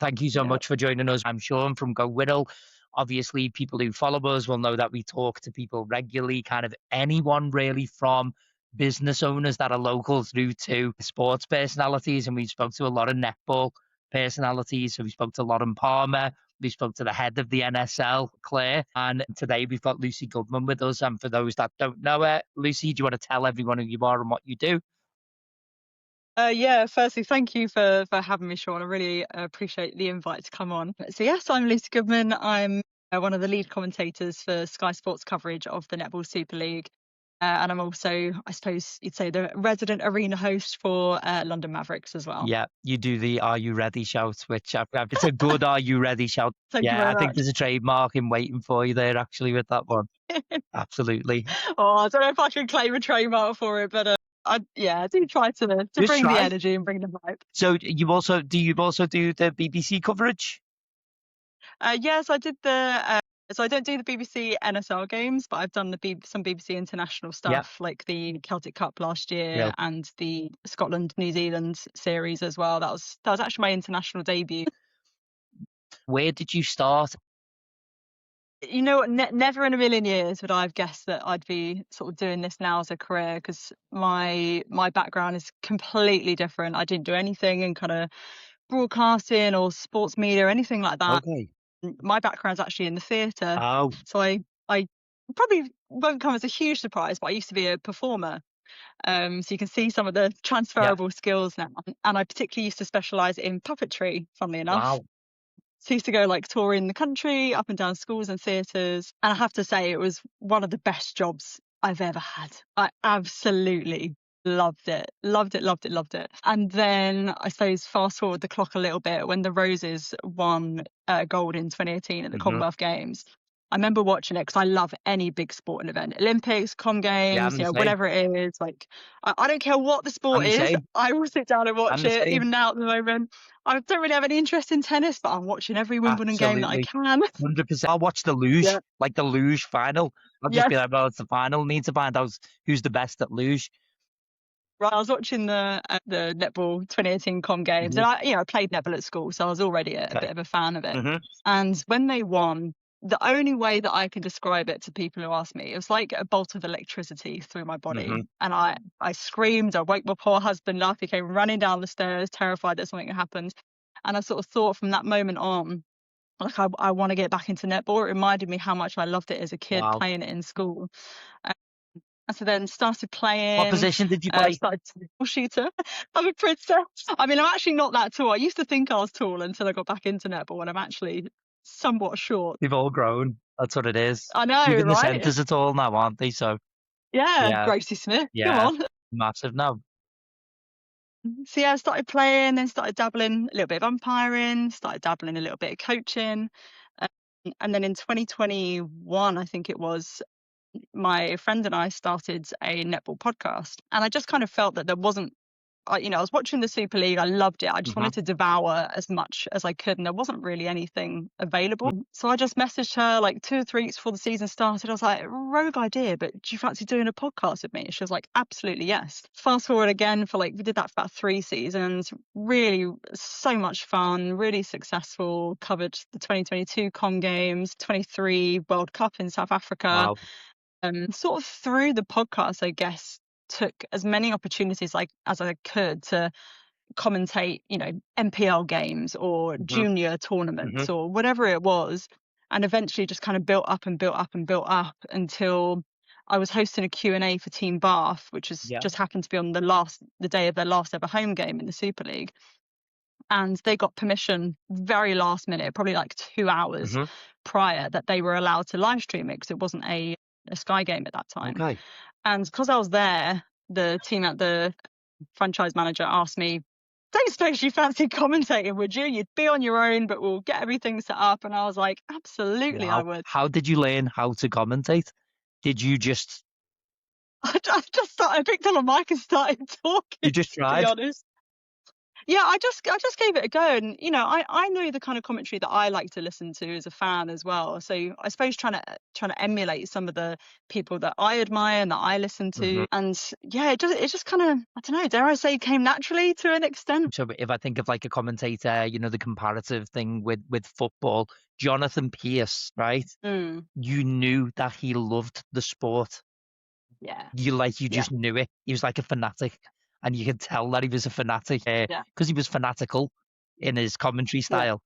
Thank you so Yeah. much for joining us. I'm Sean from Go-Wirral. Obviously, people who follow us will know that we talk to people regularly, kind of anyone really, from business owners that are local through to sports personalities. And we spoke to a lot of netball personalities. So we spoke to Lauren Palmer. We spoke to the head of the NSL, Claire. And today we've got Lucy Goodman with us. And for those that don't know her, Lucy, do you want to tell everyone who you are and what you do? Yeah, firstly, thank you for having me, Sean. I really appreciate the invite to come on. So yes, I'm Lucy Goodman. I'm one of the lead commentators for Sky Sports coverage of the Netball Super League. And I'm also, I suppose you'd say, the resident arena host for London Mavericks as well. Yeah, you do the "Are you ready" shout, which it's a good "Are you ready" shout. Thank you Yeah, very I think much. there's a trademark in waiting for you there, actually, with that one. Absolutely. Oh, I don't know if I can claim a trademark for it, but I do try to Just bring the try. energy and bring the vibe. So you also do the BBC coverage? Yes, I did so I don't do the BBC NSL games, but I've done some BBC international Yeah, stuff, like the Celtic Cup last year real. and the Scotland New Zealand series as well. That was actually my international debut. Where did you start? You know what? Never in a million years would I have guessed that I'd be sort of doing this now as a career, because my background is completely different. I didn't do anything in kind of broadcasting or sports media or anything like that. Okay. My background's actually in the theatre, Oh, so I probably won't come as a huge surprise, but I used to be a performer. So you can see some of the yeah. transferable skills now. And I particularly used to specialise in puppetry, funnily enough. Wow. So I used to go like touring the country, up and down schools and theatres. And I have to say, it was one of the best jobs I've ever had. I absolutely loved it. Loved it, loved it, loved it. And then I suppose fast forward the clock a little bit, when the Roses won gold in 2018 at the Hmm. Commonwealth Games. I remember watching it because I love any big sporting event, Olympics, Com Yeah, Games, I'm the same. whatever it is. Like, I don't care what the I'm sport the is, same. I will sit down and I'm watch the it. same. Even now at the moment, I don't really have any interest in tennis, but I'm watching every Wimbledon game that I Absolutely. can. 100%. I'll watch the luge, Yeah. like the luge final. I'll just be Yes. like, well, it's the final. Need to find out who's the best at luge. Right. I was watching the netball 2018 Com Games, Hmm. and I played netball at school, so I was already a Okay. bit of a fan of it. Hmm. And when they won, the only way that I can describe it to people who ask me, it was like a bolt of electricity through my body. Hmm. And I screamed, I woke my poor husband up, he came running down the stairs, terrified that something had happened. And I sort of thought from that moment on, like, I want to get back into netball. It reminded me how much I loved it as a kid, Wow. playing it in school. And so then started What playing, position did you play? started to be a shooter. I'm a princess. I mean, I'm actually not that tall. I used to think I was tall until I got back into netball, and I'm actually somewhat short. They've all grown. That's what it is. I know, Even the right? centres are tall now, aren't they? So Yeah, yeah, Gracie Smith. Come yeah, on. massive now. So yeah, I started playing, then started dabbling a little bit of umpiring, started dabbling a little bit of coaching. Um, and then in 2021, I think it was, my friend and I started a netball podcast. And I just kind of felt that there wasn't, I was watching the Super League. I loved it. I just Hmm. wanted to devour as much as I could, and there wasn't really anything available. So I just messaged her like 2 or 3 weeks before the season started. I was like, rogue idea, but do you fancy doing a podcast with me? She was like, absolutely, yes. Fast forward again we did that for about 3 seasons. Really, so much fun, really successful. Covered the 2022 Com Games, 23 World Cup in South Africa. Wow. Sort of through the podcast, I guess, took as many opportunities as I could to commentate, NPL games or Hmm. junior Hmm. tournaments or whatever it was, and eventually just kind of built up and built up and built up until I was hosting a Q&A for Team Bath, which was Yeah. just happened to be on the day of their last ever home game in the Super League. And they got permission very last minute, probably like 2 hours Hmm. prior, that they were allowed to live stream it, because it wasn't a Sky game at that time. Okay. And because I was there, the franchise manager asked me, don't suppose you fancy commentating, would you? You'd be on your own, but we'll get everything set up. And I was like, absolutely, I Wow. would. How did you learn how to commentate? Did you just I picked up a mic and started talking, you just to be tried? honest. Yeah, I just gave it a go, and I know the kind of commentary that I like to listen to as a fan as well. So I suppose trying to emulate some of the people that I admire and that I listen Mhm. to, and yeah, it just kind of, I don't know, dare I say, came naturally to an extent. So if I think of like a commentator, the comparative thing with football, Jonathan Pierce, right? Mm, You knew that he loved the sport. yeah, You yeah, just knew it. He was like a fanatic, and you could tell that he was a fanatic yeah, because he was fanatical in his commentary yeah. style.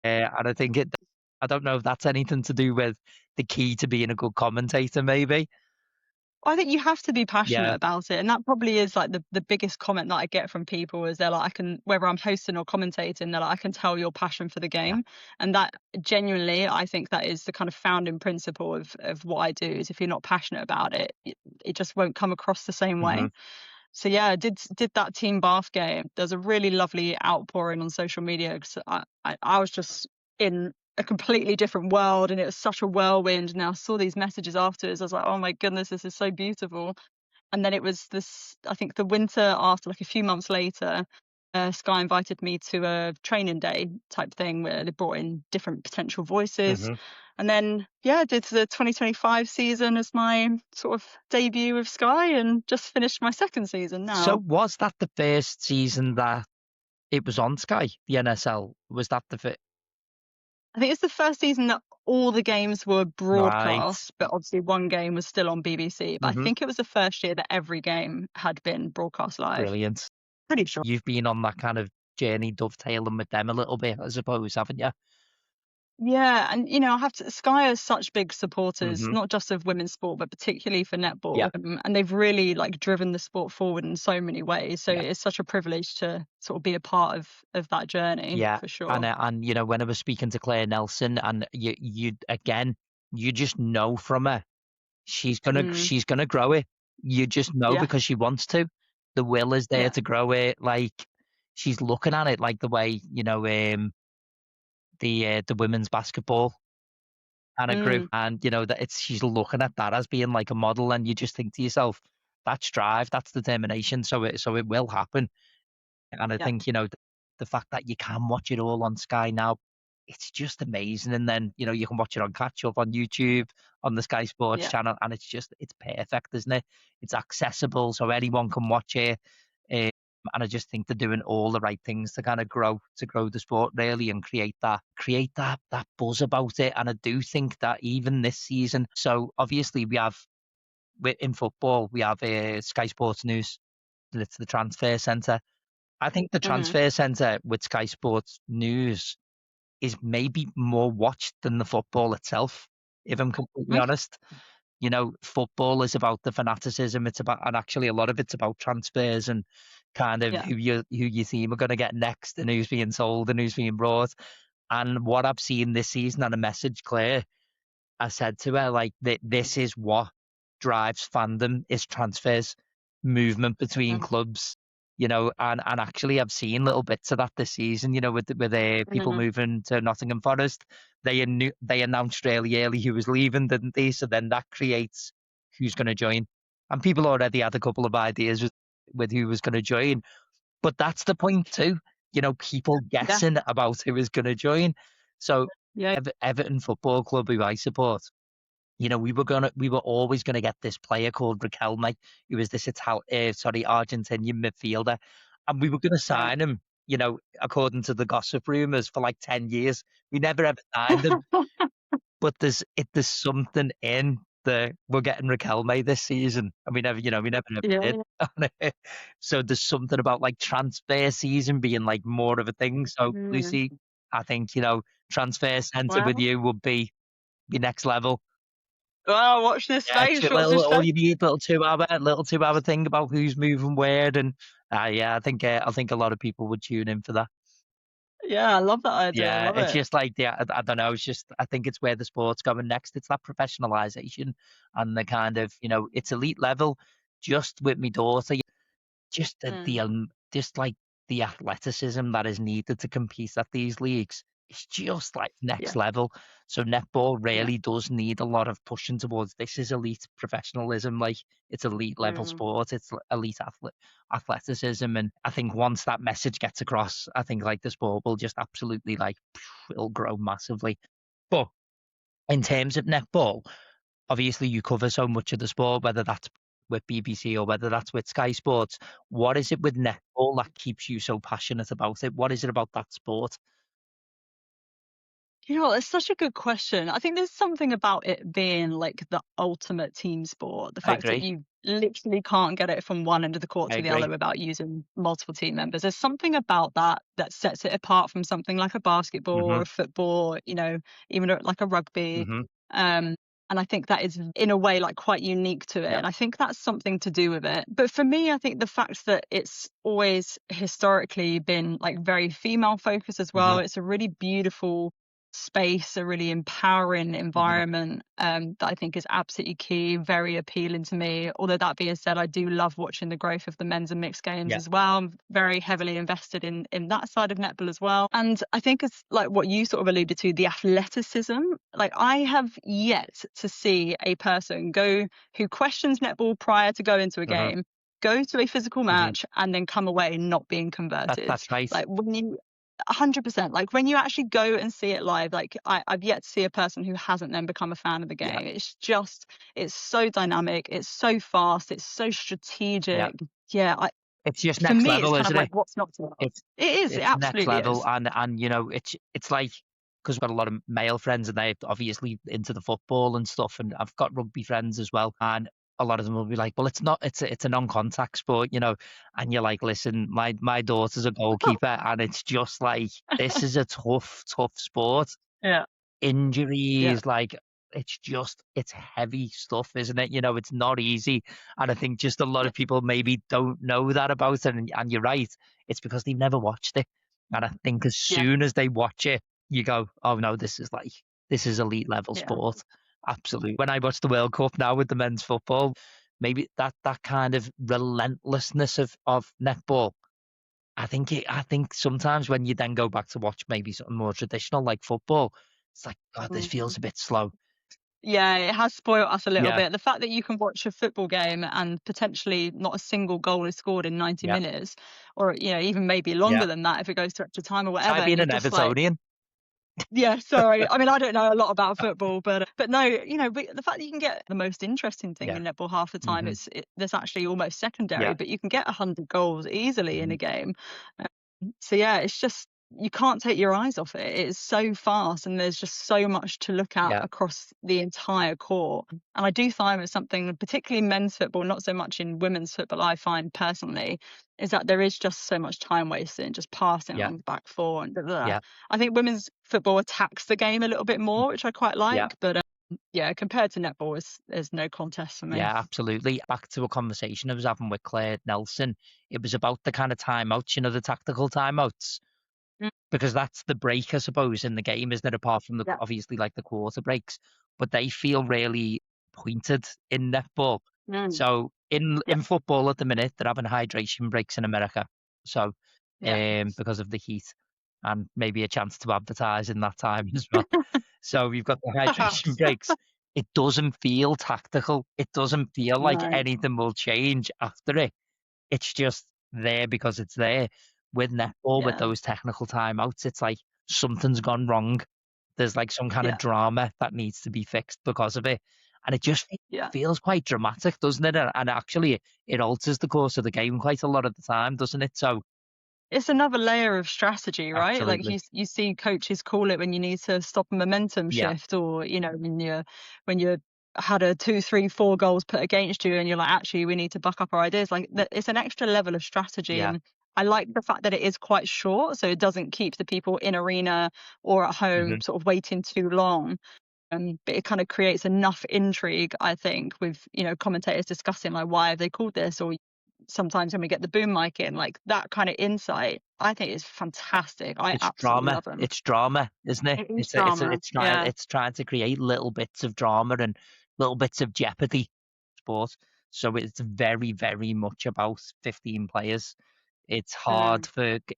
And I think I don't know if that's anything to do with the key to being a good commentator, maybe. I think you have to be passionate Yeah, about it, and that probably is like the biggest comment that I get from people is they're like, I can, whether I'm hosting or commentating, they're like, I can tell your passion for the yeah. game, and that genuinely, I think that is the kind of founding principle of what I do. Is if you're not passionate about it, it just won't come across the same Hmm. way. So yeah, I did that Team Bath game. There's a really lovely outpouring on social media 'cause I was just in a completely different world, and it was such a whirlwind. And I saw these messages afterwards. I was like, oh my goodness, this is so beautiful. And then it was this, I think the winter after, like a few months later, Sky invited me to a training day type thing where they brought in different potential voices. Hmm. And then, yeah, did the 2025 season as my sort of debut with Sky, and just finished my second season So now. was that the first season that it was on Sky, the NSL? Was that the first? I think it's the first season that all the games were Right. broadcast, but obviously one game was still on BBC. But I Hmm. think it was the first year that every game had been broadcast live. Brilliant. Pretty sure. You've been on that kind of journey dovetailing with them a little bit, I suppose, haven't you? Yeah, and I have to. Sky are such big supporters, Hmm. not just of women's sport, but particularly for Yeah, netball. And they've really like driven the sport forward in so many ways. So yeah, it's such a privilege to sort of be a part of that journey yeah. for And sure. when I was speaking to Claire Nelson, and you again, you just know from her Mm, she's gonna grow it. You just know yeah. because she wants to. The will is there Yeah. to grow it. Like she's looking at it like the way the women's basketball kind of grew, Mm, and that it's she's looking at that as being like a model, and you just think to yourself, that's drive, that's determination. So it will happen. And I yeah. think, the fact that you can watch it all on Sky now, it's just amazing. And then, you can watch it on catch up on YouTube, on the Sky Sports Yeah. channel, and it's perfect, isn't it? It's accessible, so anyone can watch it. Um, and I just think they're doing all the right things to kind of grow the sport really and create that buzz about it. And I do think that even this season, so obviously in football, we have Sky Sports News, and it's the transfer centre. I think the Hmm. transfer centre with Sky Sports News is maybe more watched than the football itself, if I'm completely Okay. honest. Football is about the fanaticism. It's about, and actually a lot of it's about transfers and kind of Yeah. who you team are going to get next and who's being sold and who's being brought. And what I've seen this season, and a message Claire, I said to her, like, this is what drives fandom is transfers, movement between Mm, clubs, and actually I've seen little bits of that this season, with people mm, moving to Nottingham Forest. They announced really early who was leaving, didn't they? So then that creates who's going to join. And people already had a couple of ideas with who was going to join. But that's the point too, people yeah. guessing about who is going to join. So Yeah. Everton Football Club, who I support, we were always gonna get this player called Riquelme, who was this Argentinian midfielder, and we were gonna Yeah. sign him. According to the gossip rumors, for like 10 years, we never ever signed him. But there's something in the we're getting Riquelme this season, and we never ever did. Yeah. So there's something about like transfer season being like more of a thing. So Mm. Lucy, I think transfer centre with Well, you would be next level. well, watch this Yeah, space. Watch this all space. you need, little 2 hour thing about who's moving where, and yeah, I think a lot of people would tune in for that. Yeah, I love that idea. I Yeah, love it's it. just like I don't know. It's just I think it's where the sport's going next. It's that professionalization and the kind of it's elite level. Just with my daughter, just Mm. just like the athleticism that is needed to compete at these leagues. it's just like next Yeah. level. So netball Yeah. really does need a lot of pushing towards this is elite professionalism, like it's elite level Mm. sport, it's elite athleticism. And I think once that message gets across, I think like the sport will just absolutely like it'll grow massively. But in terms of netball, obviously you cover so much of the sport, whether that's with BBC or whether that's with Sky Sports. What is it with netball that keeps you so passionate about it? What is it about that sport? You know, it's such a good question. I think there's something about it being like the ultimate team sport. The I fact that agree. you literally can't get it from one end of the court I to the other agree. without using multiple team members. There's something about that that sets it apart from something like a basketball or Hmm. a football, you know, even like a rugby. Hmm. Um, and I think that is in a way like quite unique to it. Yeah. And I think that's something to do with it. But for me, I think the fact that it's always historically been like very female focused as Hmm. well. It's a really beautiful space, a really empowering Hmm. environment that I think is absolutely key, very appealing to me. Although that being said, I do love watching the growth of the men's and mixed games Yeah. as well. I'm very heavily invested in that side of netball as well. And I think it's like what you sort of alluded to, the athleticism. Like I have yet to see a person go who questions netball prior to go into a Hmm. game, go to a physical Hmm. match and then come away not being converted. That's right. Like when you 100%. Like when you actually go and see it live, like I've yet to see a person who hasn't then become a fan of the Yeah. game. It's so dynamic, it's so fast, it's so Yeah. strategic. Yeah, It's just for next me, it's level, kind of isn't like it? what's not to love. It's It is, it it's next absolutely level, is. and you know it's like because I've got a lot of male friends and they're obviously into the football and stuff, and I've got rugby friends as well, and a lot of them will be like, well, it's not, it's a non-contact sport, you know, and you're like, listen, my daughter's a goalkeeper, and it's just like this is a tough sport. Yeah, yeah, Injuries, like it's heavy stuff, isn't it? You know, it's not easy. And I think just a lot yeah, of people maybe don't know that about it. And you're right, it's because they've never watched it. And I think as yeah, soon as they watch it, you go, oh no, this is elite level yeah. sport. Absolutely. When I watch the World Cup now with the men's football, maybe that kind of relentlessness of netball. I think sometimes when you then go back to watch maybe something more traditional like football, it's like, God, this Mhm. feels a bit slow. Yeah, it has spoiled us a little Yeah, bit. The fact that you can watch a football game and potentially not a single goal is scored in 90 yeah, minutes, or you know, even maybe yeah. longer than that if it goes to extra time or Try whatever, and being you're an just like, Evertonian. yeah, sorry. I mean, I don't know a lot about football, but no, you know, but the fact that you can get the most interesting thing Yeah. in netball half the time, Hmm. that's actually almost secondary, Yeah. but you can get 100 goals easily in Hmm. a game. So yeah, it's just you can't take your eyes off it. It's so fast and there's just so much to look at Yeah. across the entire court. And I do find it's something, particularly in men's football, not so much in women's football, I find personally, is that there is just so much time wasted just passing Yeah. along the back four and blah, blah, blah. Yeah. I think women's football attacks the game a little bit more, which I quite Yeah. like, but yeah, compared to netball, there's no contest for me. Yeah, absolutely. Back to a conversation I was having with Claire Nelson. It was about the kind of timeouts, you know, the tactical timeouts. Mm, Because that's the break, I suppose, in the game, isn't it? Apart from the yeah, obviously like the quarter breaks, but they feel really pointed in netball. mm, So yeah, in football at the minute, they're having hydration breaks in America. So yeah. because of the heat and maybe a chance to advertise in that time as well. So we've got the hydration Perhaps. breaks. It doesn't feel tactical. It doesn't feel like No, anything will change after it. It's just there because it's there. With netball, with yeah, those technical timeouts, it's like something's gone wrong. There's like some kind of yeah, drama that needs to be fixed because of it. And it just yeah. feels quite dramatic, doesn't it? And actually, it alters the course of the game quite a lot of the time, doesn't it? So, It's another layer of strategy, right? Like absolutely. you see coaches call it when you need to stop a momentum Yeah, shift, or you know when you had a 2, 3, 4 goals put against you, and you're like, actually, we need to buck up our ideas. Like it's an extra level of strategy, yeah. and I like the fact that it is quite short, so it doesn't keep the people in arena or at home Hmm. sort of waiting too long. But it kind of creates enough intrigue, I think, with commentators discussing like why have they called this, or sometimes when we get the boom mic in, like that kind of insight, I think is fantastic. I It's absolutely drama. love them. It's drama, isn't it? It is drama. Yeah. It's trying to create little bits of drama and little bits of jeopardy sport. So it's very, very much about 15 players. Mm,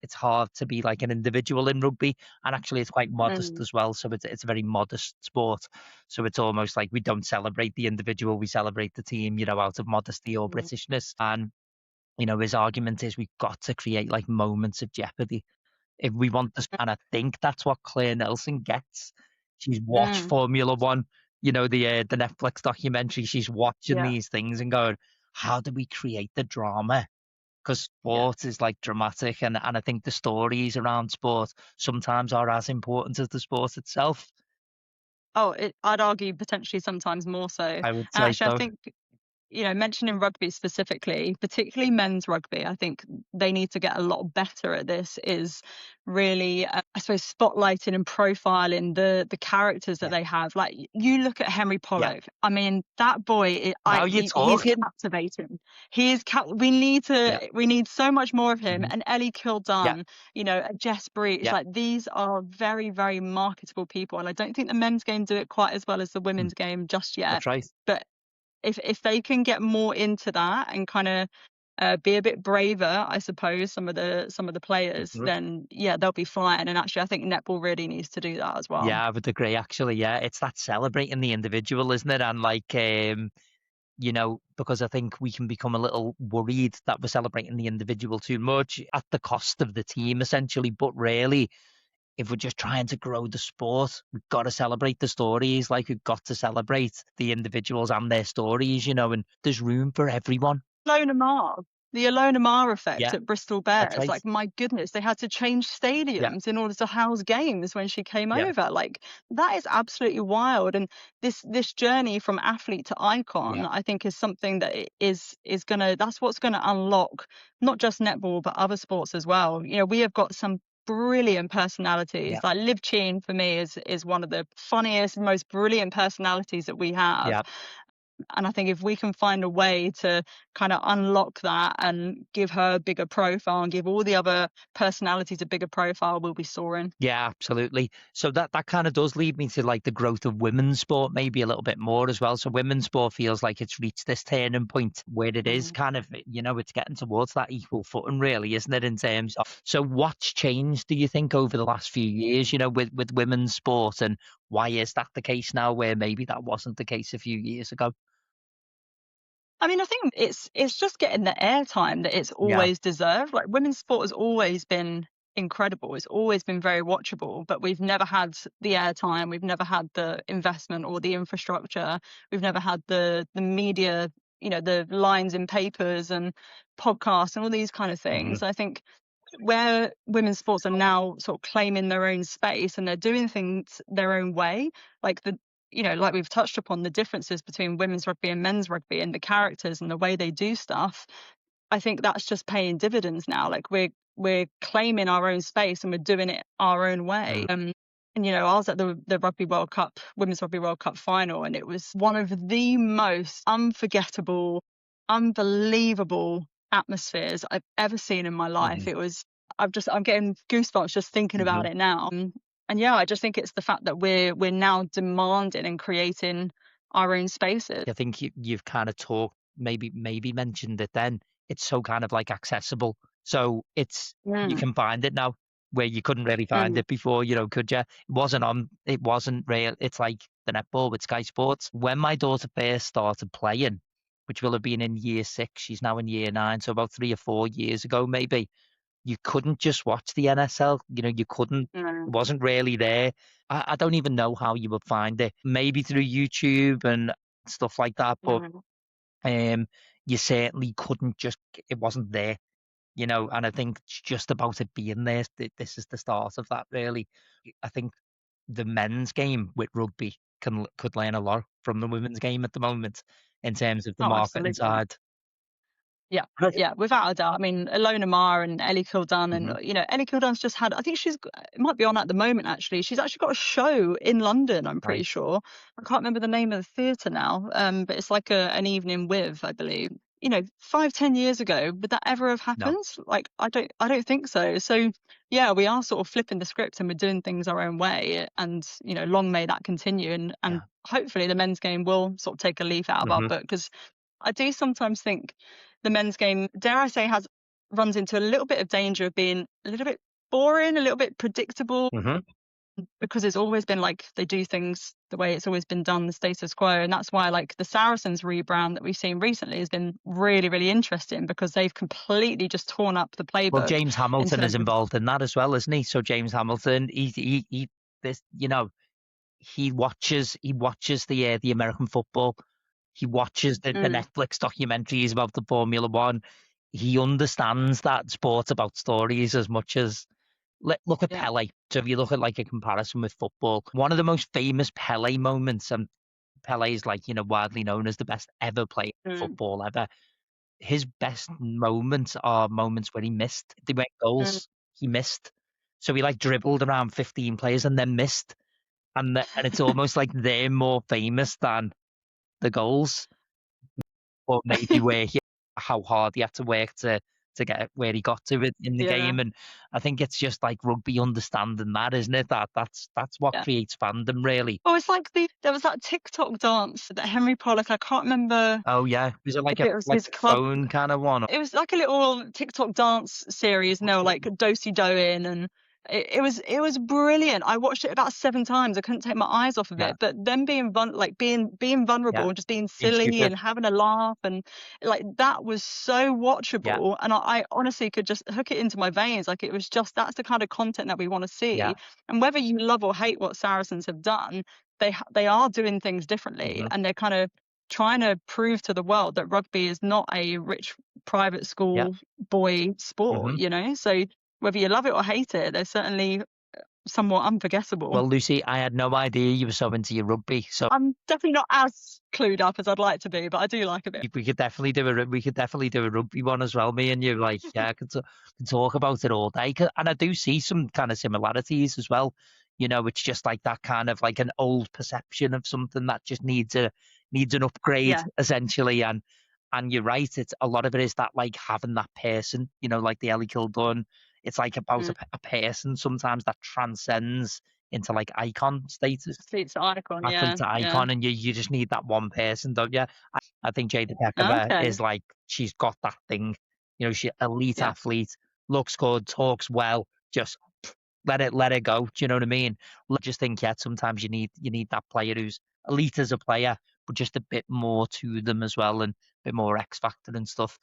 it's hard to be like an individual in rugby, and actually it's quite modest mm, as well. So it's a very modest sport. So it's almost like we don't celebrate the individual, we celebrate the team, out of modesty or mm, Britishness. And his argument is we've got to create like moments of jeopardy if we want this. And I think that's what Claire Nelson gets. She's watched mm, Formula One, the Netflix documentary. She's watching yeah, these things and going, how do we create the drama? Because yeah. sport is like dramatic, and I think the stories around sport sometimes are as important as the sport itself. Oh, I'd argue potentially sometimes more so. And I would say actually, I so. think, mentioning rugby specifically, particularly men's rugby, I think they need to get a lot better at this, is really, I suppose, spotlighting and profiling the characters that Yeah, they have. Like, you look at Henry yeah. Pollock. I mean, that boy, Now you're he's talking. captivating. Yeah, We need so much more of him. mhm, And Ellie yeah, Kildunn, a Jess Breach, yeah. like these are very, very marketable people. And I don't think the men's game do it quite as well as the Mm, women's game just yet. that's right. But if they can get more into that and kind of be a bit braver, I suppose, some of the players, Mhm. then yeah, they'll be flying. And actually, I think netball really needs to do that as well. Yeah, I would agree. Actually, yeah, it's that celebrating the individual, isn't it? And like, because I think we can become a little worried that we're celebrating the individual too much at the cost of the team, essentially. But really, if we're just trying to grow the sport, we've got to celebrate the stories. Like, we've got to celebrate the individuals and their stories, and there's room for everyone. Ilona Maher, the Ilona Maher effect Yeah, at Bristol that's Bears. right. Like, my goodness, they had to change Yeah, stadiums in order to house games when she came yeah, over. Like, that is absolutely wild. And this journey from athlete to icon, yeah, I think, is something that is gonna that's what's gonna unlock not just netball but other sports as well. We have got some brilliant personalities. yeah, Like Liv Cheen for me is one of the funniest, most brilliant personalities that we have. yeah. And I think if we can find a way to kind of unlock that and give her a bigger profile and give all the other personalities a bigger profile, we'll be soaring. Yeah, absolutely. So that kind of does lead me to like the growth of women's sport, maybe a little bit more as well. So women's sport feels like it's reached this turning point where it is Mm. kind of, it's getting towards that equal footing, really, isn't it? In terms of, so what's changed, do you think, over the last few years, with women's sport, and why is that the case now, where maybe that wasn't the case a few years ago? I mean, I think it's just getting the airtime that it's Yeah, always deserved. Like women's sport has always been incredible. It's always been very watchable, but we've never had the airtime. We've never had the investment or the infrastructure. We've never had the media, the lines in papers and podcasts and all these kind of hmm, things. I think where women's sports are now sort of claiming their own space and they're doing things their own way, like like we've touched upon the differences between women's rugby and men's rugby and the characters and the way they do stuff. I think that's just paying dividends now. Like we're claiming our own space and we're doing it our own way. And I was at the Rugby World Cup, Women's Rugby World Cup final, and it was one of the most unforgettable, unbelievable atmospheres I've ever seen in my life. hmm, I'm getting goosebumps just thinking about hmm. it now. And yeah, I just think it's the fact that we're now demanding and creating our own spaces. I think you've kind of talked, maybe mentioned it then. It's so kind of like accessible. So you Mm, can find it now where you couldn't really find mm, it before, could you? It wasn't real. It's like the netball with Sky Sports. When my daughter first started playing, which will have been in year 6, she's now in year 9, so about 3 or 4 years ago, maybe, you couldn't just watch the NSL. You couldn't, it mm, wasn't really there. I don't even know how you would find it. Maybe through YouTube and stuff like that, but mm. um, you certainly couldn't just, it wasn't there, and I think it's just about it being there. This is the start of that, really. I think the men's game with rugby could learn a lot from the women's game at the moment in terms of the Oh, marketing absolutely. side. Yeah, Right. yeah, without a doubt. I mean, Ilona Maher and Ellie Kildunn, and Hmm. Ellie Kildunn's just had. I think it might be on at the moment. Actually, she's actually got a show in London. I'm pretty Right. sure. I can't remember the name of the theatre now. But it's like an evening with, I believe. 5-10 years ago, would that ever have No. happened? Like, I don't think so. So, yeah, we are sort of flipping the script and we're doing things our own way. And long may that continue. And Yeah. hopefully the men's game will sort of take a leaf out of our Hmm. book because I do sometimes think the men's game, dare I say, has runs into a little bit of danger of being a little bit boring, a little bit predictable, because it's always been like they do things the way it's always been done, the status quo. And that's why like the Saracens rebrand that we've seen recently has been really, really interesting, because they've completely just torn up the playbook. Well, James Hamilton is involved in that as well, isn't he? So James Hamilton, he this, you know, he watches the American football. He watches the Netflix documentaries about the Formula One. He understands that sport's about stories as much as look at Pele. So if you look at like a comparison with football, one of the most famous Pele moments, and Pele is like, you know, widely known as the best ever player in football ever. His best moments are moments where he missed. They weren't goals. He missed. So he like dribbled around 15 players and then missed. And it's almost like they're more famous than the goals, or maybe how hard he had to work to get where he got to it in the game. And I think it's just like rugby understanding that, isn't it? That's what creates fandom, really. Oh, it's like there was that TikTok dance that Henry Pollock, I can't remember. Oh yeah, was it like it was his club phone kind of one? It was like a little TikTok dance series, and they were like do-si doing, and it was brilliant. I watched it about 7 times. I couldn't take my eyes off of it. But them being vulnerable and just being silly and having a laugh, and like that was so watchable. And I honestly could just hook it into my veins. Like it was just, that's the kind of content that we want to see. And whether you love or hate what Saracens have done, they are doing things differently, and they're kind of trying to prove to the world that rugby is not a rich private school boy sport, you know? So whether you love it or hate it, they're certainly somewhat unforgettable. Well, Lucy, I had no idea you were so into your rugby. So I'm definitely not as clued up as I'd like to be, but I do like a bit. We could definitely do a rugby one as well. Me and you, like, I can talk about it all day. And I do see some kind of similarities as well. You know, it's just like that kind of like an old perception of something that just needs an upgrade, essentially. And you're right, it's a lot of it is that like having that person, you know, like the Ellie Kildun. It's like about a person sometimes that transcends into like icon status. Athlete to icon, and you just need that one person, don't you? I think Jada Pekova is like, she's got that thing, you know, she elite athlete, looks good, talks well, just let it go. Do you know what I mean? I just think sometimes you need that player who's elite as a player, but just a bit more to them as well, and a bit more X factor and stuff.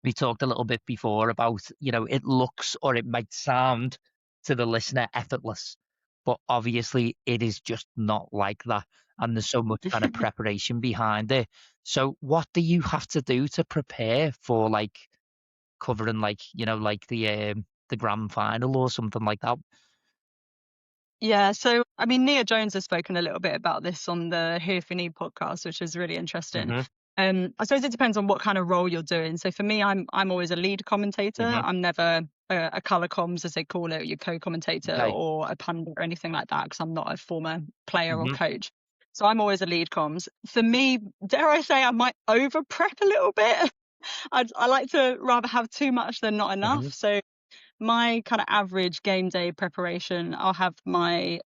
We talked a little bit before about, you know, it looks, or it might sound to the listener, effortless, but obviously it is just not like that. And there's so much kind of preparation behind it. So what do you have to do to prepare for like covering like, you know, like the grand final or something like that? Yeah, so I mean, Nia Jones has spoken a little bit about this on the Here If You Need podcast, which is really interesting. I suppose it depends on what kind of role you're doing. So for me, I'm always a lead commentator. I'm never a colour comms, as they call it, your co-commentator or a pundit or anything like that, because I'm not a former player or coach. So I'm always a lead comms. For me, dare I say, I might over prep a little bit. I like to rather have too much than not enough. So my kind of average game day preparation, I'll have my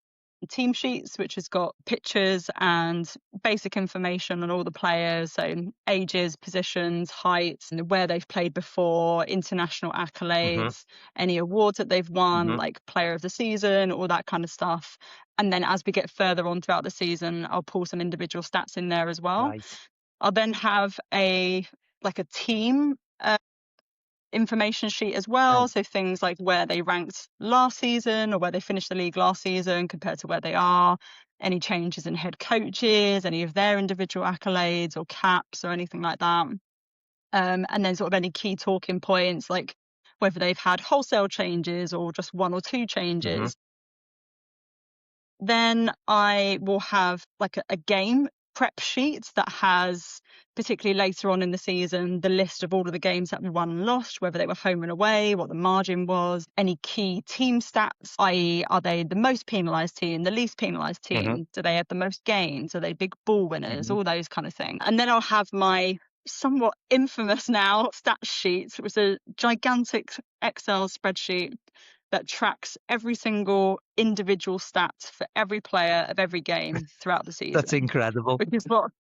team sheets, which has got pictures and basic information on all the players, so ages, positions, heights, and where they've played before, international accolades, any awards that they've won, like player of the season, all that kind of stuff. And then as we get further on throughout the season, I'll pull some individual stats in there as well. I'll then have a team information sheet as well, so things like where they ranked last season or where they finished the league last season compared to where they are, any changes in head coaches, any of their individual accolades or caps or anything like that, and then sort of any key talking points, like whether they've had wholesale changes or just 1 or 2 changes. Then I will have like a game prep sheet that has, particularly later on in the season, the list of all of the games that we won and lost, whether they were home and away, what the margin was, any key team stats, i.e. are they the most penalised team, the least penalised team, do they have the most games, are they big ball winners, all those kind of things. And then I'll have my somewhat infamous now stat sheet, which is a gigantic Excel spreadsheet that tracks every single individual stat for every player of every game throughout the season. That's incredible. Which is what.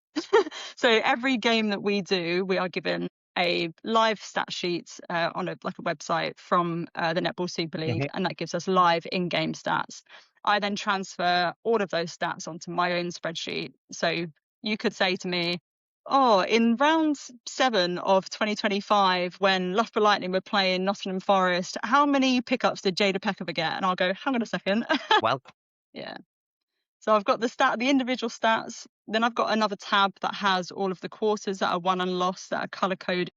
So every game that we do, we are given a live stat sheet on a website from the Netball Super League, and that gives us live in-game stats. I then transfer all of those stats onto my own spreadsheet. So you could say to me, oh, in round 7 of 2025, when Loughborough Lightning were playing Nottingham Forest, how many pickups did Jada Peckover get? And I'll go, hang on a second. Well, yeah. So I've got the individual stats. Then I've got another tab that has all of the quarters that are won and lost that are color coded.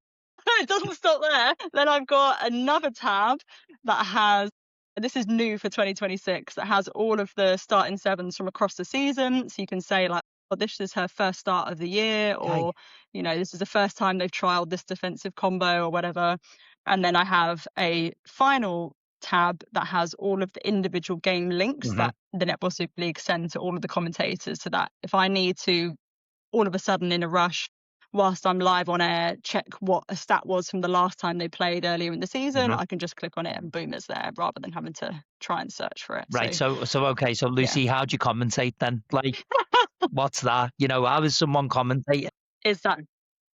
It doesn't stop there. Then I've got another tab that has, this is new for 2026, that has all of the starting sevens from across the season. So you can say like, oh, this is her first start of the year, or, you know, this is the first time they've trialed this defensive combo or whatever. And then I have a final tab that has all of the individual game links that the Netball Super League send to all of the commentators, so that if I need to all of a sudden in a rush whilst I'm live on air check what a stat was from the last time they played earlier in the season, I can just click on it and boom, it's there, rather than having to try and search for it. Right. So okay. So Lucy, how do you commentate then? Like, what's that? You know, how is someone commentating? Is that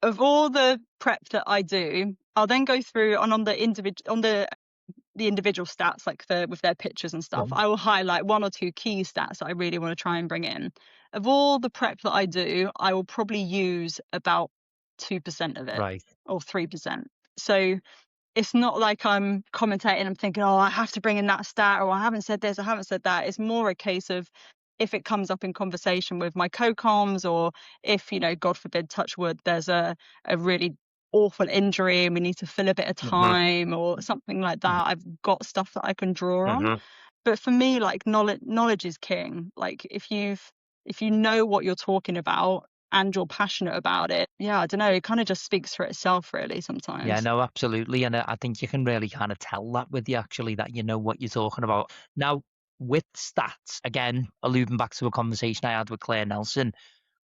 of all the prep that I do, I'll then go through and on the individual stats, like with their pictures and stuff, I will highlight 1 or 2 key stats that I really want to try and bring in. Of all the prep that I do, I will probably use about 2% of it, Right. or 3%. So it's not like I'm commentating, I'm thinking, oh, I have to bring in that stat, or I haven't said this, I haven't said that. It's more a case of if it comes up in conversation with my co-coms, or if, you know, God forbid, touch wood, there's a really awful injury and we need to fill a bit of time or something like that, I've got stuff that I can draw on. But for me, like, knowledge is king. Like, if you know what you're talking about and you're passionate about it, I don't know, it kind of just speaks for itself really sometimes. Yeah, no, absolutely. And I think you can really kind of tell that with you, actually, that you know what you're talking about. Now, with stats, again, alluding back to a conversation I had with Claire Nelson,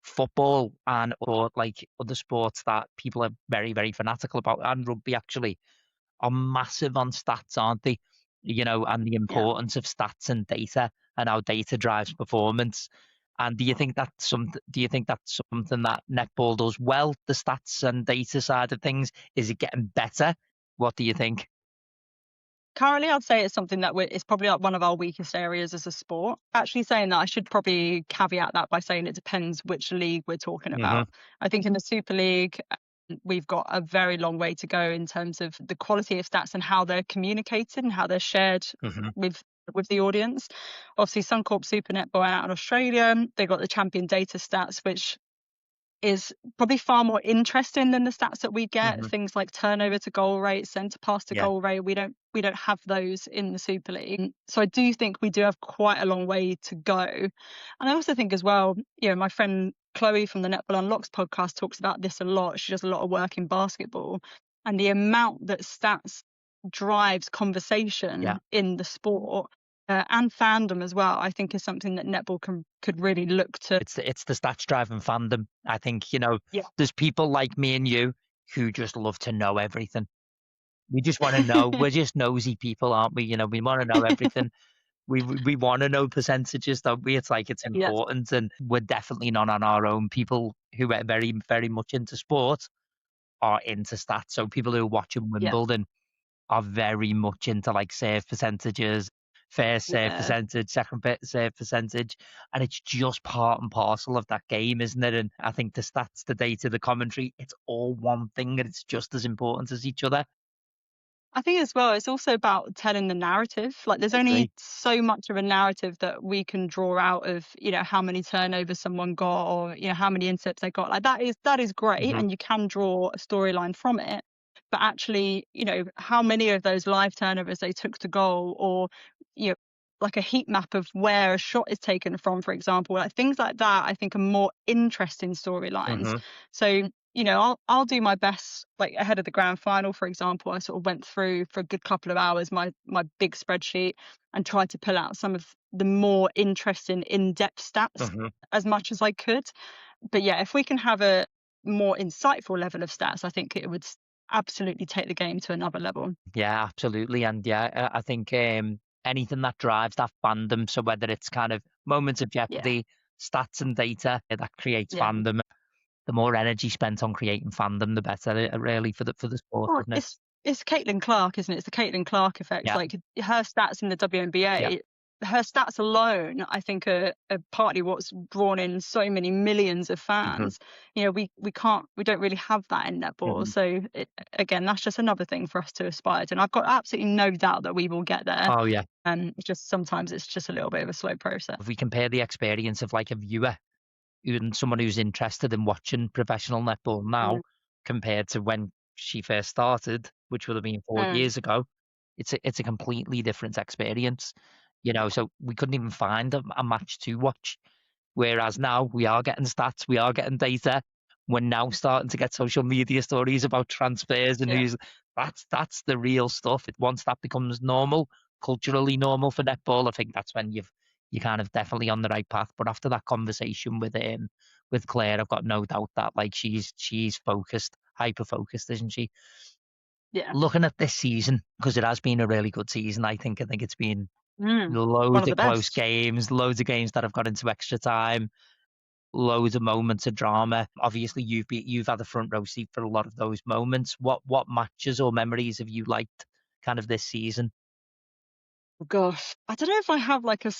football or like other sports that people are very, very fanatical about, and rugby actually, are massive on stats, aren't they? You know, and the importance of stats and data, and how data drives performance. And do you think that's something that netball does well, the stats and data side of things? Is it getting better? What do you think? Currently, I'd say it's something that it's probably like one of our weakest areas as a sport. Actually, saying that, I should probably caveat that by saying it depends which league we're talking about. I think in the Super League, we've got a very long way to go in terms of the quality of stats and how they're communicated and how they're shared with the audience. Obviously, Suncorp Super Netball out in Australia, they got the champion data stats, which is probably far more interesting than the stats that we get. Things like turnover to goal rate, centre pass to goal rate. We don't have those in the Super League. So I do think we do have quite a long way to go. And I also think as well, you know, my friend Chloe from the Netball Unlocks podcast talks about this a lot. She does a lot of work in basketball, and the amount that stats drives conversation in the sport. And fandom as well, I think, is something that netball could really look to. It's the stats driving fandom. I think, you know, there's people like me and you who just love to know everything. We just want to know. We're just nosy people, aren't we? You know, we want to know everything. We want to know percentages, don't we? It's like it's important, and we're definitely not on our own. People who are very, very much into sport are into stats. So people who are watching Wimbledon are very much into like save percentages, first save percentage, second save percentage, and it's just part and parcel of that game, isn't it? And I think the stats, the data, the commentary, it's all one thing, and it's just as important as each other. I think as well, it's also about telling the narrative. Like, there's only so much of a narrative that we can draw out of, you know, how many turnovers someone got, or, you know, how many intercepts they got. Like, that is great, and you can draw a storyline from it. But actually, you know, how many of those live turnovers they took to goal, or, you know, like a heat map of where a shot is taken from, for example, like things like that, I think are more interesting storylines. So, you know, I'll do my best. Like ahead of the grand final, for example, I sort of went through for a good couple of hours my big spreadsheet and tried to pull out some of the more interesting in-depth stats as much as I could. But yeah, if we can have a more insightful level of stats, I think it would absolutely take the game to another level. Yeah, absolutely. And yeah, I think anything that drives that fandom, so whether it's kind of moments of jeopardy, stats and data, that creates fandom. the more energy spent on creating fandom, the better, really, for the sport, Well, isn't it? it's Caitlin Clark, isn't it? It's the Caitlin Clark effect. Yeah, Like her stats in the yeah, WNBA, her stats alone, I think, are partly what's drawn in so many millions of hmm fans. You know, we don't really have that in netball. hmm So again, that's just another thing for us to aspire to. And I've got absolutely no doubt that we will get there. Oh yeah. It's just sometimes it's just a little bit of a slow process. If we compare the experience of like a viewer, even someone who's interested in watching professional netball now, Mm, compared to when she first started, which would have been four mm, years ago, it's a completely different experience. You know, so we couldn't even find a match to watch. Whereas now we are getting stats, we are getting data. We're now starting to get social media stories about transfers and yeah. who's that's the real stuff. Once that becomes normal, culturally normal for netball, I think that's when you're kind of definitely on the right path. But after that conversation with Claire, I've got no doubt that like she's focused, hyper focused, isn't she? Yeah. Looking at this season, because it has been a really good season, I think it's been One loads of the of close best. games, loads of games that have got into extra time, loads of moments of drama. Obviously, you've had a front row seat for a lot of those moments. What matches or memories have you liked kind of this season? Oh, gosh, I don't know if I have like a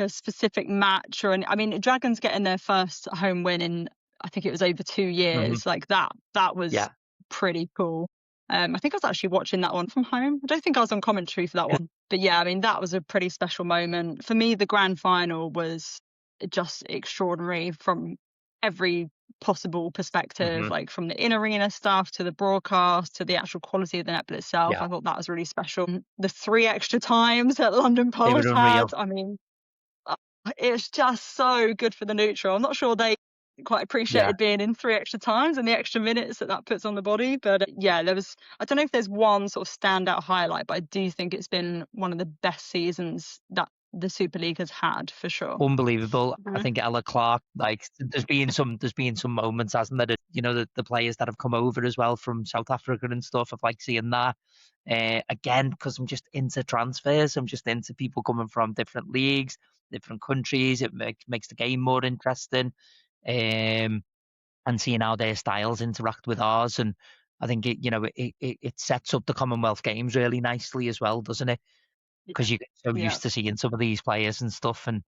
specific match or any. I mean, Dragons getting their first home win in, I think it was over 2 years. hmm Like that was Yeah. pretty cool. I think I was actually watching that one from home. I don't think I was on commentary for that one. But yeah, I mean, that was a pretty special moment. For me, the grand final was just extraordinary from every possible perspective, hmm like from the in arena stuff to the broadcast to the actual quality of the netball itself. Yeah. I thought that was really special. The three extra times that London They were Pulse unreal. had, I mean, uh, it's just so good for the neutral. I'm not sure they quite Yeah. appreciated being in three extra times and the extra minutes that that puts on the body. But yeah, I don't know if there's one sort of standout highlight, but I do think it's been one of the best seasons that the Super League has had for sure. Unbelievable. I Mhm. think Ella Clark, like there's been some moments, hasn't there? You know, the players that have come over as well from South Africa and stuff. I've like seeing that. Again, because I'm just into transfers. I'm just into people coming from different leagues, different countries. It makes the game more interesting. Um, and seeing how their styles interact with ours. And I think it sets up the Commonwealth Games really nicely as well, doesn't it? Yeah. Because you get so Yeah. used to seeing some of these players and stuff. And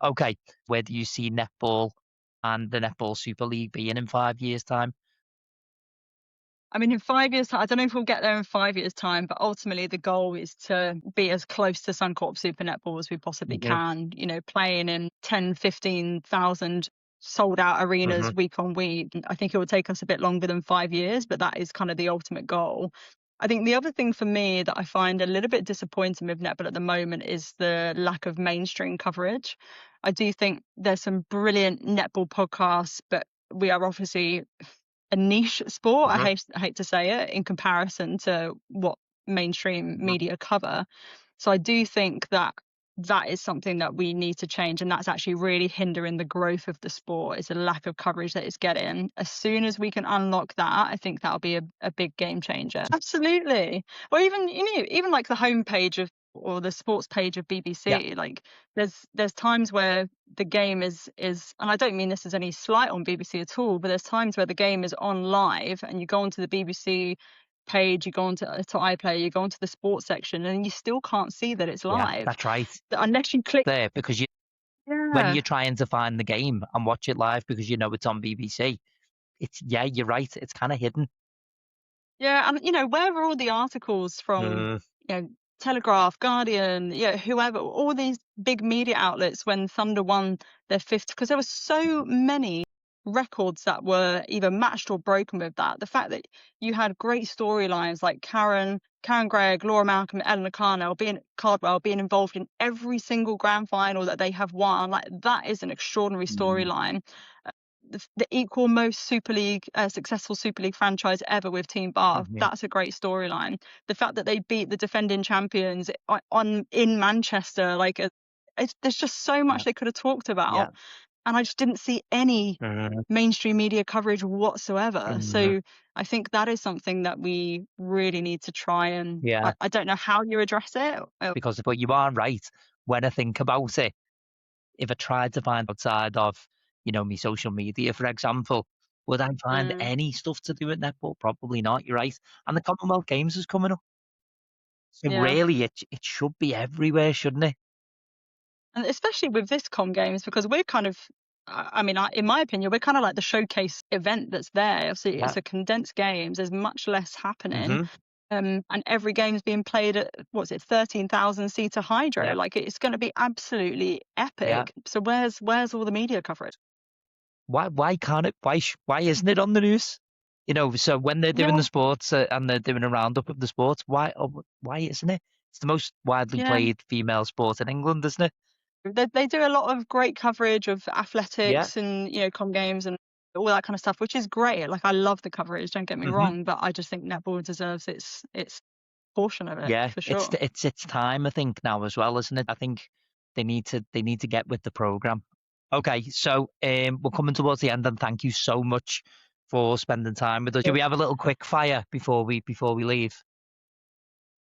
okay, where do you see netball and the Netball Super League being in 5 years' time? I mean, in 5 years' time, I don't know if we'll get there in 5 years' time, but ultimately the goal is to be as close to Suncorp Super Netball as we possibly hmm can, you know, playing in 10, 15,000 sold out arenas hmm week on week. I think it will take us a bit longer than 5 years, but that is kind of the ultimate goal. I think the other thing for me that I find a little bit disappointing with netball at the moment is the lack of mainstream coverage. I do think there's some brilliant netball podcasts, but we are obviously a niche sport. hmm I hate to say it in comparison to what mainstream hmm media cover. So I do think that that is something that we need to change, and that's actually really hindering the growth of the sport. Is a lack of coverage that it's getting. As soon as we can unlock that, I think that'll be a big game changer. Absolutely. Or even even like the homepage of or the sports page of Yeah, BBC. Like there's times where the game is and I don't mean this as any slight on BBC at all, but there's times where the game is on live and you go onto the BBC page, you go onto to iPlayer, you go onto the sports section, and you still can't see that it's yeah, live that's right. unless you click. There, because when Yeah, you're trying to find the game and watch it live because you know it's on BBC, yeah, you're right. It's kind of hidden. yeah, and where are all the articles from? Mm, You know, Telegraph, Guardian, whoever, all these big media outlets when Thunder won their fifth, because there were so many records that were either matched or broken with that. The fact that you had great storylines like Karen Gregg, Laura Malcolm, Eleanor Cardwell being involved in every single grand final that they have won, like that is an extraordinary mm, storyline. The equal most Super League successful Super League franchise ever with Team Bath. mhm, That's a great storyline. The fact that they beat the defending champions on in Manchester, like there's just so yeah, much they could have talked yeah, about, and I just didn't see any mm, mainstream media coverage whatsoever. mm, So I think that is something that we really need to try and yeah. I don't know how you address it. But you are right. When I think about it, if I tried to find outside of, my social media, for example. Would I find Mm, any stuff to do at netball? Probably not. You're right. And the Commonwealth Games is coming up, so yeah. really, it should be everywhere, shouldn't it? And especially with this Com Games, because we're kind of, in my opinion, we're kind of like the showcase event that's there. Obviously, Yeah. it's a condensed games. There's much less happening. Hmm. And every game's being played at, what's it, 13,000 seater hydro. Yeah. Like, it's going to be absolutely Yeah. epic. So where's all the media coverage? Why can't it? Why isn't it on the news? So when they're doing Yeah, the sports and they're doing a roundup of the sports, why isn't it? It's the most widely yeah. played female sport in England, isn't it? They do a lot of great coverage of Yeah. athletics and, Com Games and all that kind of stuff, which is great. Like, I love the coverage, don't get me Hmm. wrong, but I just think netball deserves its portion of it Yeah. for It's sure. it's time, I think, now as well, isn't it? I think they need to get with the program. Okay, so we're coming towards the end, and thank you so much for spending time with us. Should we have a little quick fire before we leave?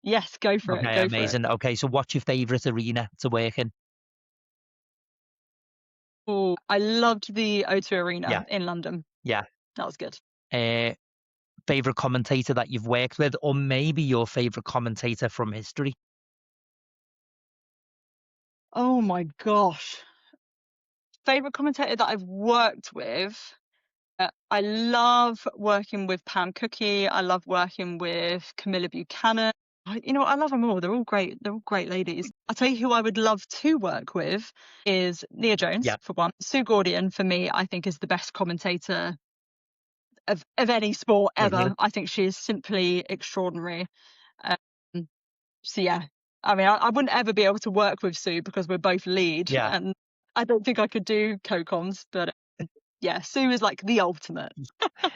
Yes, go for it. Okay, Go for it. amazing. Okay, so what's your favourite arena to work in? Oh, I loved the O2 Yeah, Arena in London. yeah. That was good. Uh, Favorite commentator that you've worked with, or maybe your favorite commentator from history? Oh my gosh. Favorite commentator that I've worked with. I love working with Pam Cookie. I love working with Camilla Buchanan. I love them all. They're all great. They're all great ladies. I'll tell you who I would love to work with is Nia Jones, Yeah. for one. Sue Gordian, for me, I think is the best commentator of any sport Hmm. ever. I think she is simply extraordinary. Um, so yeah, I wouldn't ever be able to work with Sue because we're both lead, Yeah. and I don't think I could do co-coms. But yeah, Sue is like the ultimate.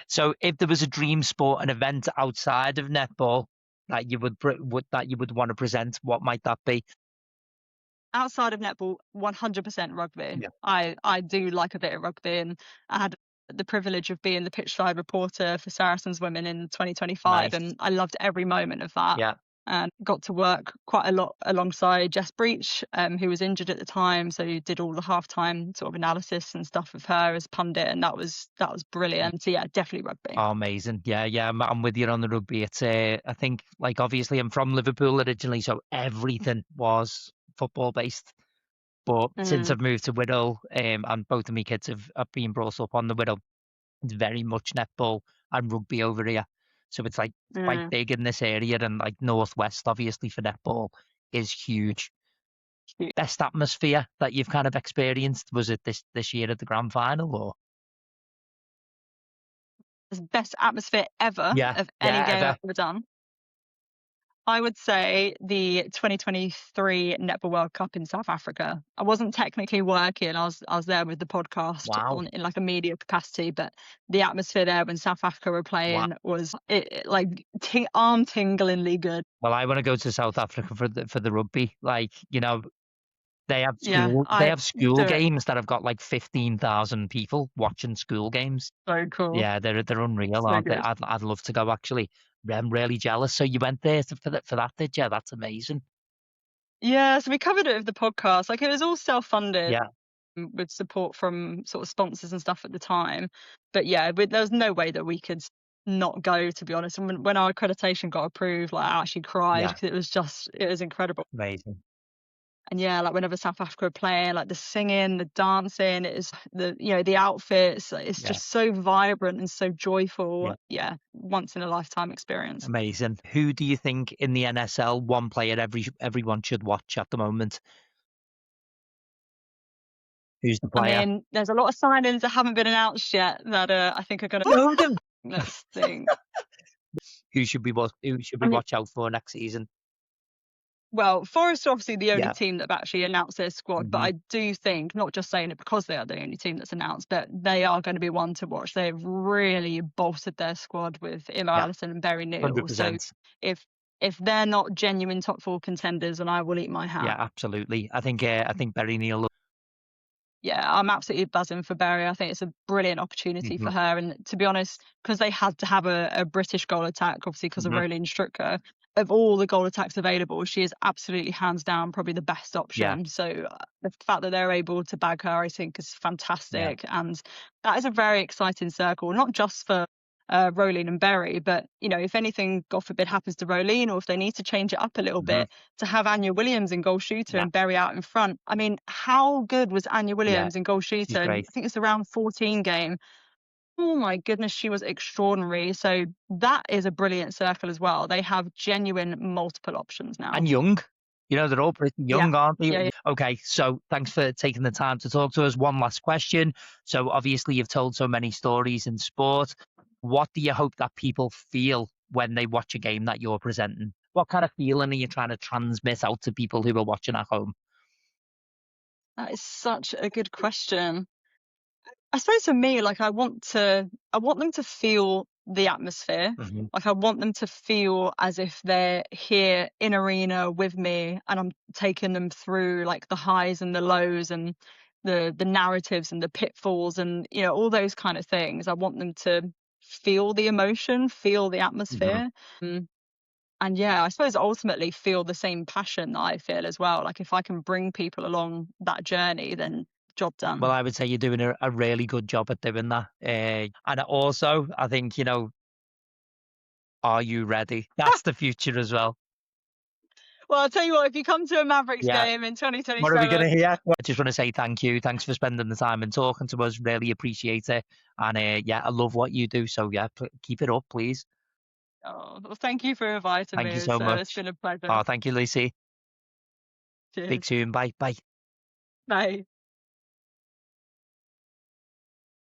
So, if there was a dream sport, an event outside of netball that you would want to present, what might that be? Outside of netball, 100% rugby. Yeah. I do like a bit of rugby, and I had the privilege of being the pitchside reporter for Saracens Women in 2025, Nice. and I loved every moment of that. Yeah. And got to work quite a lot alongside Jess Breach, who was injured at the time, so did all the halftime sort of analysis and stuff with her as pundit, and that was brilliant. So yeah, definitely rugby. Oh, amazing. Yeah, yeah. I'm with you on the rugby. It's I think, like, obviously I'm from Liverpool originally, so everything was football based. But since Mm, I've moved to Wirral, and both of my kids have been brought up on the Wirral, it's very much netball and rugby over here. So it's quite mm. big in this area, and like Northwest, obviously for netball, is huge. Best atmosphere that you've kind of experienced, was it this year at the grand final, or? The best atmosphere ever Yeah, of any yeah, game I've ever. ever done. I would say the 2023 Netball World Cup in South Africa. I wasn't technically working. I was there with the podcast Wow, in like a media capacity, but the atmosphere there when South Africa were wow. playing was like arm tinglingly good. Well, I want to go to South Africa for the rugby. Like, they have Yeah, they I have school do it. games that have got like 15,000 people watching school games. So cool. Yeah, they're unreal, So aren't they? good. I'd love to go actually. I'm really jealous. So you went there for that, did you? That's amazing. Yeah, so we covered it with the podcast. Like, it was all self-funded Yeah, with support from sort of sponsors and stuff at the time. But yeah, there was no way that we could not go, to be honest. And when our accreditation got approved, like, I actually cried yeah, because it was incredible. amazing. And yeah, like whenever South Africa were playing, like the singing, the dancing, it is the outfits, like, it's Yeah, just so vibrant and so yeah, joyful. Yeah, once in a lifetime experience. amazing. Who do you think in the NSL, one player everyone should watch at the moment? Who's the I player? mean, there's a lot of signings that haven't been announced yet that I think are going to. Know them. Let's think. Who should we I mean, watch out for next season? well, Forest are obviously the only Yeah. team that have actually announced their squad, but Hmm. I do think, not just saying it because they are the only team that's announced, but they are going to be one to watch. They've really bolstered their squad with Imo Yeah, Allison and Berry Neal. So 100%. if they're not genuine top four contenders, then I will eat my Yeah, hat. absolutely. I think Berry Neal. Yeah, I'm absolutely buzzing for Berry. I think it's a brilliant opportunity Hmm. for her. And to be honest, because they had to have a British goal attack, obviously because of Hmm. Rolene Strucker, of all the goal attacks available, she is absolutely hands down probably the best Yeah. option. So the fact that they're able to bag her, I think, is Yeah. fantastic, and that is a very exciting circle, not just for Rolene and Berry, but if anything, God forbid, happens to Rolene, or if they need to change it up a little Hmm. bit, to have Anya Williams in goal shooter Yeah. and Berry out in front. I mean, how good was Anya Yeah. Williams in goal She's shooter? great. I think it's around 14 game. Oh my goodness, she was extraordinary. So that is a brilliant circle as well. They have genuine multiple options now. And young. They're all pretty Yeah. young, aren't they? Yeah. Okay, so thanks for taking the time to talk to us. One last question. So obviously you've told so many stories in sport. What do you hope that people feel when they watch a game that you're presenting? What kind of feeling are you trying to transmit out to people who are watching at home? That is such a good question. I suppose for me, like I want them to feel the atmosphere. Hmm. Like I want them to feel as if they're here in arena with me, and I'm taking them through like the highs and the lows and the narratives and the pitfalls and all those kind of things. I want them to feel the emotion, feel the Hmm. atmosphere. And yeah, I suppose ultimately feel the same passion that I feel as well. Like if I can bring people along that journey, then job Well, done. I would say you're doing a really good job at doing that. And also, I think, are you ready? That's the future as well. Well, I'll tell you what, if you come to a Mavericks Yeah. game in What are we going to 2027, hear? I just want to say thank you. Thanks for spending the time and talking to us. Really appreciate it. And yeah, I love what you do. So yeah, keep it up, please. oh, well, thank you for inviting me. Thank you so It's much. been a pleasure. Oh, thank you, Lucy. Speak Cheers. soon. Bye. Bye. Bye.